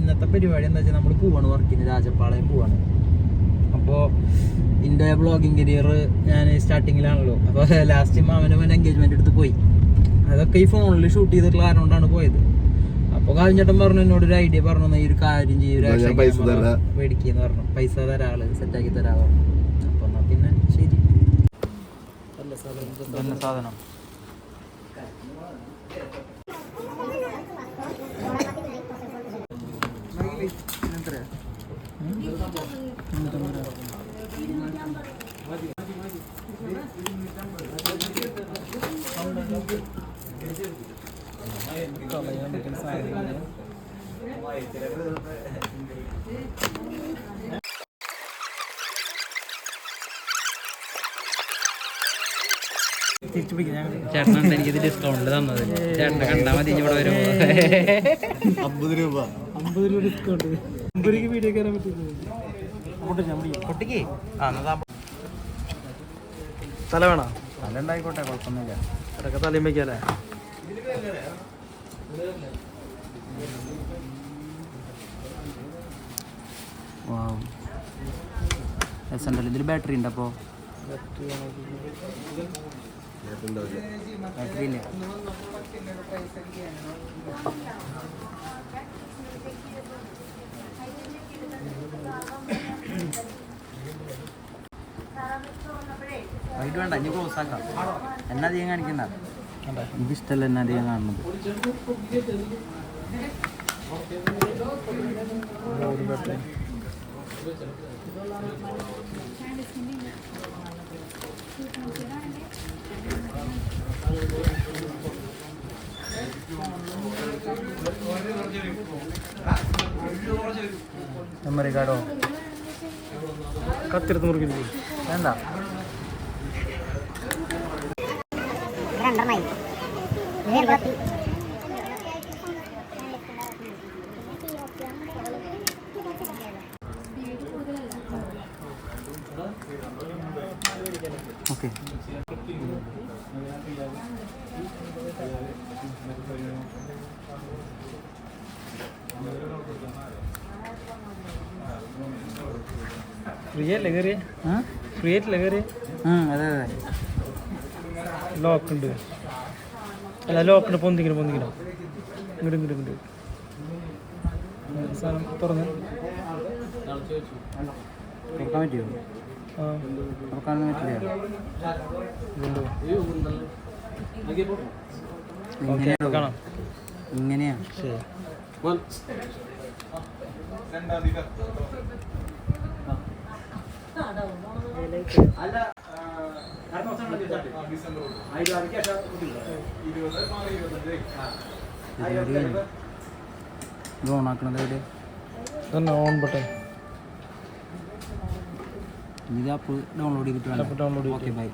ഇന്നത്തെ പരിപാടി എന്താ വെച്ചാൽ നമ്മൾ പോവാണ് വർക്കിന്, രാജപ്പാളയം പോവാണ്. അപ്പോൾ എൻ്റെ ബ്ലോഗിങ് കരിയർ ഞാൻ സ്റ്റാർട്ടിങ്ങിലാണല്ലോ. അപ്പോൾ ലാസ്റ്റ് മാമന് എൻഗേജ്മെൻ്റ് എടുത്ത് പോയി. അതൊക്കെ ഈ ഫോണിൽ ഷൂട്ട് ചെയ്തിട്ടുള്ള കാരണം കൊണ്ടാണ് പോയത്. അപ്പോൾ കാവിഞ്ചേട്ടൻ പറഞ്ഞു, എന്നോടൊരു ഐഡിയ പറഞ്ഞു, ഈ ഒരു കാര്യം ചെയ്യും, മേടിക്കുന്നു പറഞ്ഞു. പൈസ തരാള് സെറ്റാക്കി തരാമോ? അപ്പോൾ എന്നാൽ പിന്നെ ശരി. നല്ല സാധനം ചേട്ടനാണ് എനിക്കിത് ഡിസ്കൗണ്ട് തന്നത്. ചേട്ടനെ കണ്ടാൽ മതി ഇവിടെ വരുമോ? 50 രൂപ ഡിസ്കൗണ്ട്. 50 രൂപ വീഡിയോ കയറാൻ പറ്റില്ല. പൊട്ടിക്ക് തല വേണോ? തല ഉണ്ടായിക്കോട്ടെ, കുഴപ്പമൊന്നുമില്ല. ഇടയ്ക്ക് തലയും വയ്ക്കാല്ലേ? ഇതിൽ ബാറ്ററി ഉണ്ട്. അപ്പോൾ ബാറ്ററി ഇല്ല. വൈകിട്ട് വേണ്ട, ഇനി ക്ലോസ് ആക്കാം. എന്നാ അധികം കാണിക്കണ്ട, എനിക്കിഷ്ടമല്ല എന്നാ അധികം കാണുന്നത്. മെമ്മറി കാർഡോ കത്തിരുത്ത് മുറിക്കുന്നു വേണ്ട. ഓക്കെ, ഫ്രീ അല്ലേ കയറിയ? ഫ്രീ ആയിട്ടില്ലേ കയറിയ? അതെ അതെ. ലോക്ക് ഉണ്ട്. അല്ല ലോക്കുണ്ട്. പൊന്തിക്കണം ഇങ്ങോട്ട് സാധനം തുറന്ന് തുറക്കാൻ പറ്റുമോ? തുറക്കാനൊന്നും പറ്റില്ല. കാണാം. ഇങ്ങനെയാ? ശരി. ഇത് ഓണാക്കണത് എവിടെ? On button. ഇത് ആപ്പ് ഡൗൺലോഡ് ചെയ്തിട്ട് വേണം. ഡൗൺലോഡ്. Okay bye.